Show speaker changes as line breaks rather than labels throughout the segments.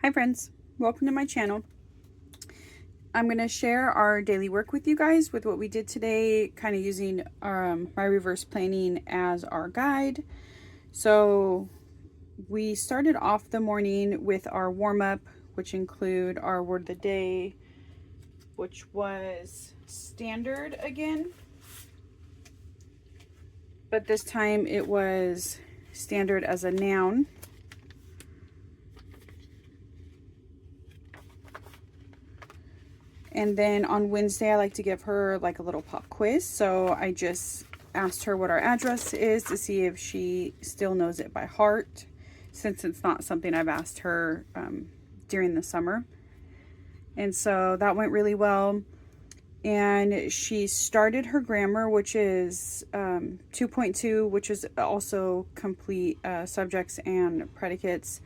Hi friends, welcome to my channel. I'm going to share our daily work with you guys with what we did today, kind of using my reverse planning as our guide. So we started off the morning with our warm-up, which include our word of the day, which was standard again. But this time it was standard as a noun. And then on Wednesday, I like to give her like a little pop quiz. So I just asked her what our address is to see if she still knows it by heart, since it's not something I've asked her during the summer. And so that went really well. And she started her grammar, which is 2.2, which is also complete subjects and predicates.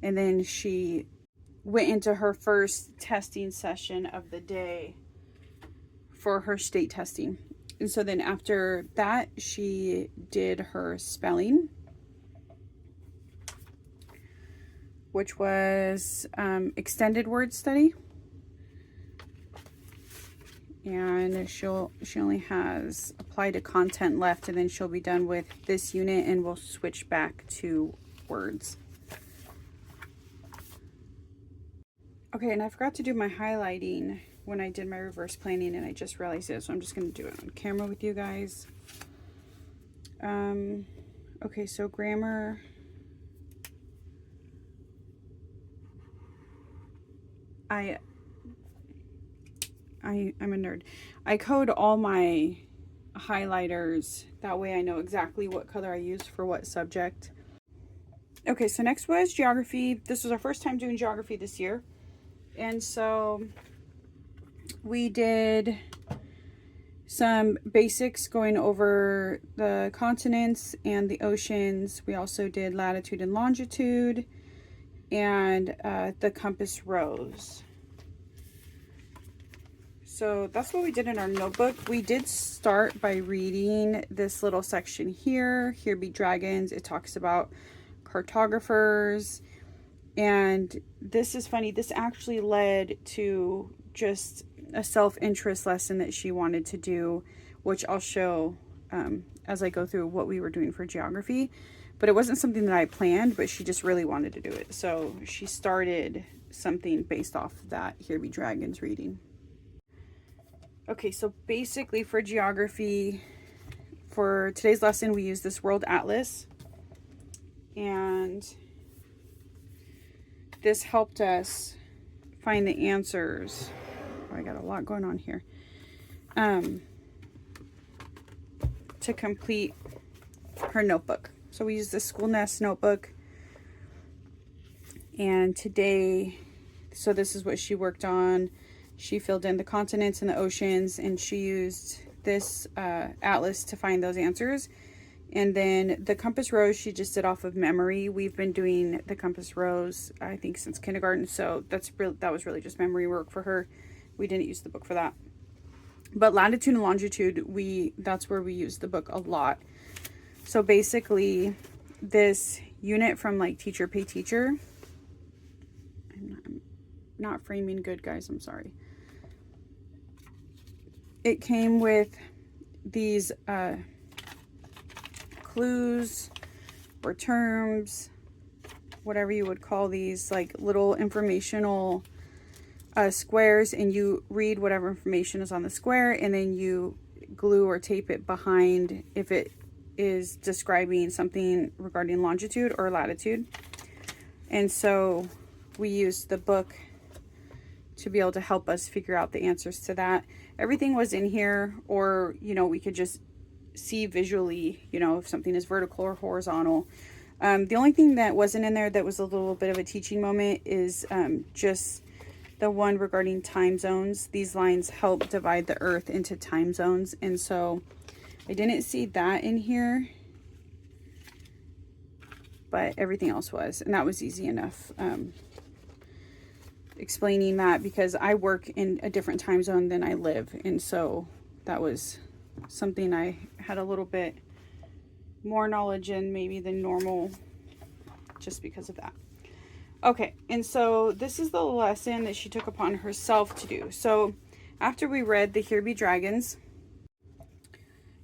And then she went into her first testing session of the day for her state testing. And so then after that, she did her spelling, which was extended word study. And she only has apply to content left, and then she'll be done with this unit and we'll switch back to words. Okay, and I forgot to do my highlighting when I did my reverse planning, and I just realized it, so I'm just going to do it on camera with you guys. Okay, so grammar. I'm a nerd. I code all my highlighters, that way I know exactly what color I use for what subject. Okay, so next was geography. This was our first time doing geography this year. And so we did some basics going over the continents and the oceans. We also did latitude and longitude and the compass rose. So that's what we did in our notebook. We did start by reading this little section here. Here be dragons. It talks about cartographers. And this is funny. This actually led to just a self-interest lesson that she wanted to do, which I'll show as I go through what we were doing for geography. But it wasn't something that I planned, but she just really wanted to do it. So she started something based off of that Here Be Dragons reading. Okay, so basically for geography, for today's lesson, we use this world atlas. And this helped us find the answers. Oh, I got a lot going on here. To complete her notebook. So we used the School Nest notebook. And today, so this is what she worked on. She filled in the continents and the oceans, and she used this atlas to find those answers. And then the compass rose, she just did off of memory. We've been doing the compass rose, I think, since kindergarten. So that was really just memory work for her. We didn't use the book for that. But latitude and longitude, that's where we use the book a lot. So basically, this unit from like Teacher Pay Teacher. I'm not framing good, guys. I'm sorry. It came with these clues or terms, whatever you would call these, like little informational squares, and you read whatever information is on the square, and then you glue or tape it behind if it is describing something regarding longitude or latitude. And so we used the book to be able to help us figure out the answers to that. Everything was in here, or we could just see visually, if something is vertical or horizontal. The only thing that wasn't in there that was a little bit of a teaching moment is just the one regarding time zones. These lines help divide the earth into time zones, and so I didn't see that in here, but everything else was, and that was easy enough explaining that, because I work in a different time zone than I live, and so that was something I had a little bit more knowledge in maybe than normal just because of that. Okay, and so this is the lesson that she took upon herself to do. So after we read the Here Be Dragons,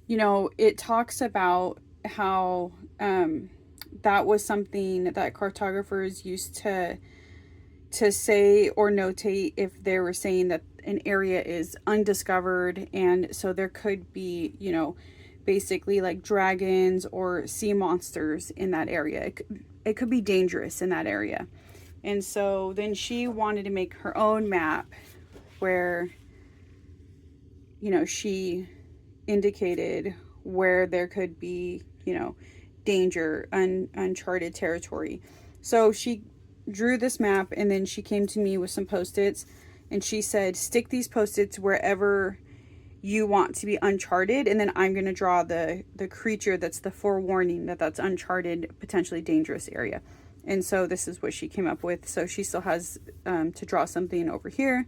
you know, it talks about how that was something that cartographers used to say or notate if they were saying that an area is undiscovered, and so there could be, you know, basically like dragons or sea monsters in that area. It could be dangerous in that area. And so then she wanted to make her own map where, you know, she indicated where there could be, you know, danger, uncharted territory. So she drew this map, and then she came to me with some Post-its, and she said, stick these Post-its wherever you want to be uncharted, and then I'm going to draw the creature that's the forewarning that that's uncharted, potentially dangerous area. And so this is what she came up with. So she still has to draw something over here.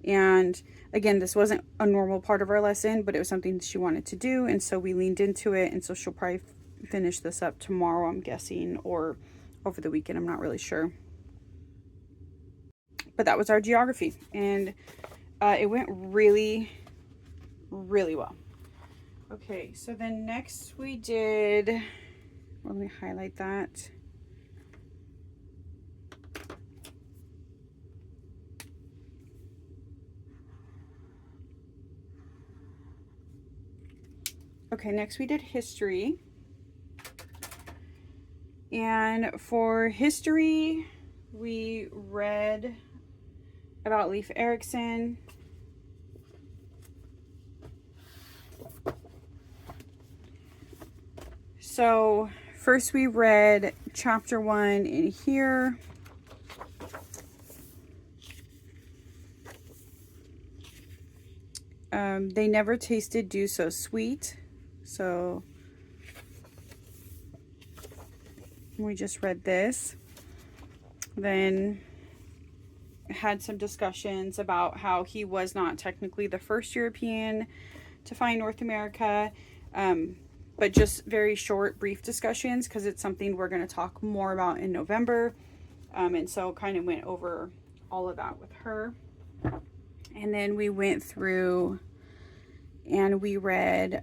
And again, this wasn't a normal part of our lesson, but it was something she wanted to do. And so we leaned into it. And so she'll probably finish this up tomorrow, I'm guessing, or over the weekend. I'm not really sure. But that was our geography. And it went really, really well. Okay, so then next we did, well, let me highlight that. Okay, next we did history. And for history, we read about Leif Erikson. So first we read chapter 1 in here. They never tasted dew so sweet. So we just read this. Then had some discussions about how he was not technically the first European to find North America, but just very short, brief discussions because it's something we're going to talk more about in November. And so kind of went over all of that with her. And then we went through and we read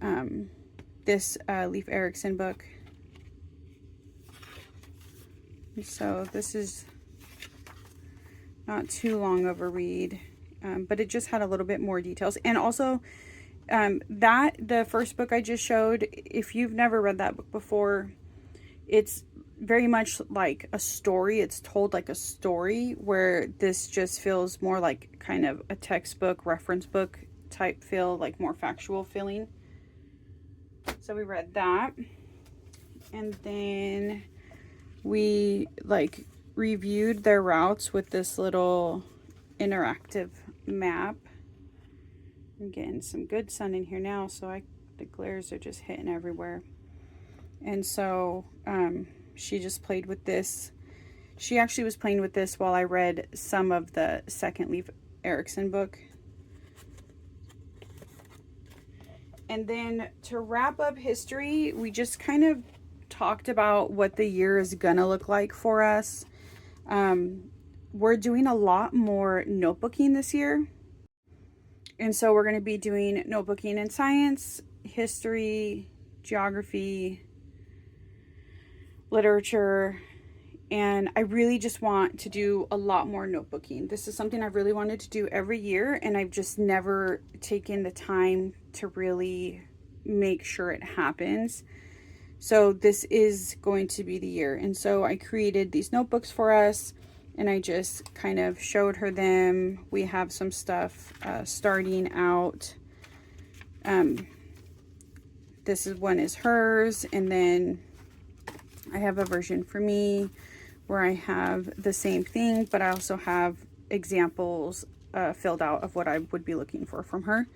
this Leif Erikson book. So this is not too long of a read, but it just had a little bit more details. And also the first book I just showed, if you've never read that book before, it's very much like a story. It's told like a story, where this just feels more like kind of a textbook, reference book type feel, like more factual feeling. So we read that. And then we like reviewed their routes with this little interactive map. I'm getting some good sun in here now, so the glares are just hitting everywhere. And so she just played with this. She actually was playing with this while I read some of the second Leif Erikson book. And then to wrap up history, we just kind of talked about what the year is gonna look like for us. We're doing a lot more notebooking this year. And so we're going to be doing notebooking in science, history, geography, literature, and I really just want to do a lot more notebooking. This is something I've really wanted to do every year, and I've just never taken the time to really make sure it happens. So this is going to be the year. And so I created these notebooks for us, and I just kind of showed her them. We have some stuff starting out. This one is hers, and then I have a version for me where I have the same thing, but I also have examples filled out of what I would be looking for from her.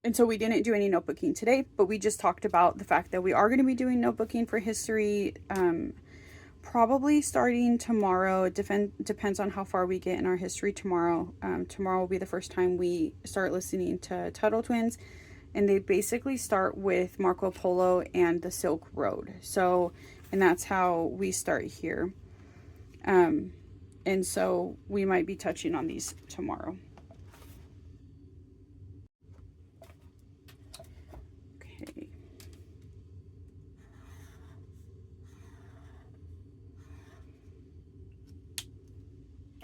And so we didn't do any notebooking today, but we just talked about the fact that we are going to be doing notebooking for history, probably starting tomorrow. It depends on how far we get in our history tomorrow. Tomorrow will be the first time we start listening to Tuttle Twins, and they basically start with Marco Polo and the Silk Road. So and that's how we start here. And so we might be touching on these tomorrow. Okay.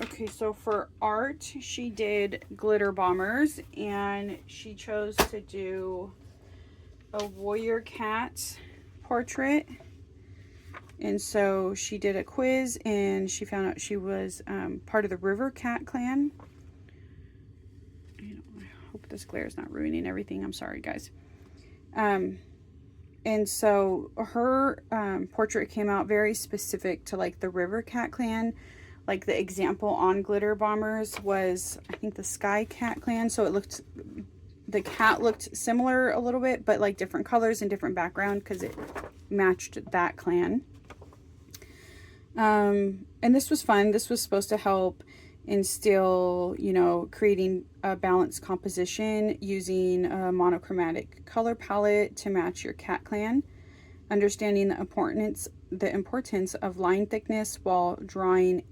Okay, so for art, she did glitter bombers, and she chose to do a warrior cat portrait. And so she did a quiz, and she found out she was part of the river cat clan. I hope this glare is not ruining everything. I'm sorry, guys. And so her portrait came out very specific to like the river cat clan. Like the example on glitter bombers was, I think, the sky cat clan. So it looked, the cat looked similar a little bit, but like different colors and different background because it matched that clan. And this was fun. This was supposed to help instill, you know, creating a balanced composition using a monochromatic color palette to match your cat clan, understanding the importance of line thickness while drawing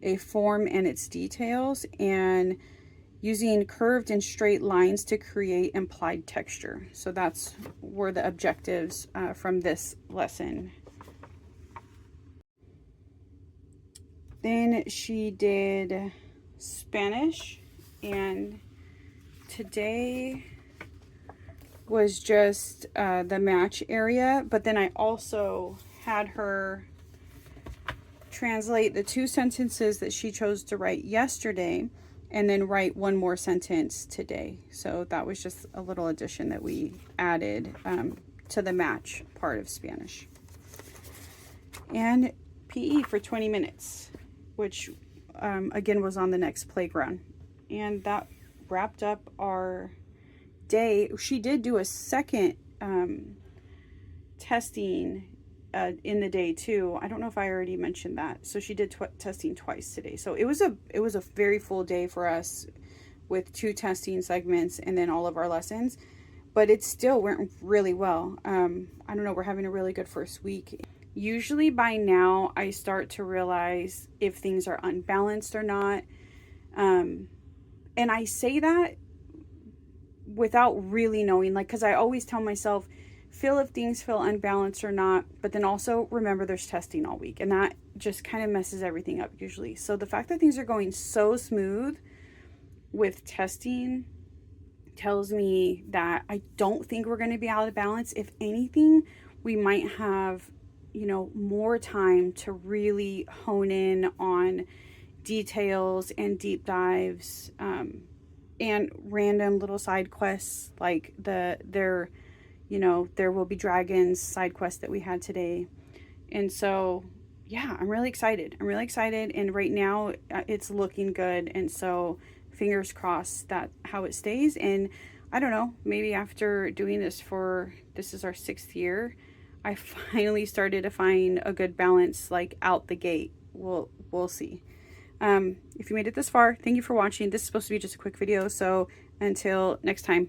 a form and its details, and using curved and straight lines to create implied texture. So that's were the objectives from this lesson. Then she did Spanish, and today was just the match area, but then I also had her translate the 2 sentences that she chose to write yesterday and then write one more sentence today. So that was just a little addition that we added to the match part of Spanish. And PE for 20 minutes, which again was on the next playground. And that wrapped up our day. She did do a second testing in the day too. I don't know if I already mentioned that. So she did testing twice today. So it was a very full day for us with 2 testing segments and then all of our lessons, but it still went really well. I don't know, we're having a really good first week. Usually by now I start to realize if things are unbalanced or not. And I say that without really knowing, like, because I always tell myself, feel if things feel unbalanced or not, but then also remember there's testing all week, and that just kind of messes everything up usually. So the fact that things are going so smooth with testing tells me that I don't think we're going to be out of balance. If anything, we might have, you know, more time to really hone in on details and deep dives, and random little side quests like there will be dragons side quest that we had today. And so yeah, I'm really excited, and right now it's looking good. And so fingers crossed that how it stays. And I don't know, maybe after doing this this is our 6th year, I finally started to find a good balance, like out the gate. We'll see. If you made it this far, thank you for watching. This is supposed to be just a quick video, so until next time.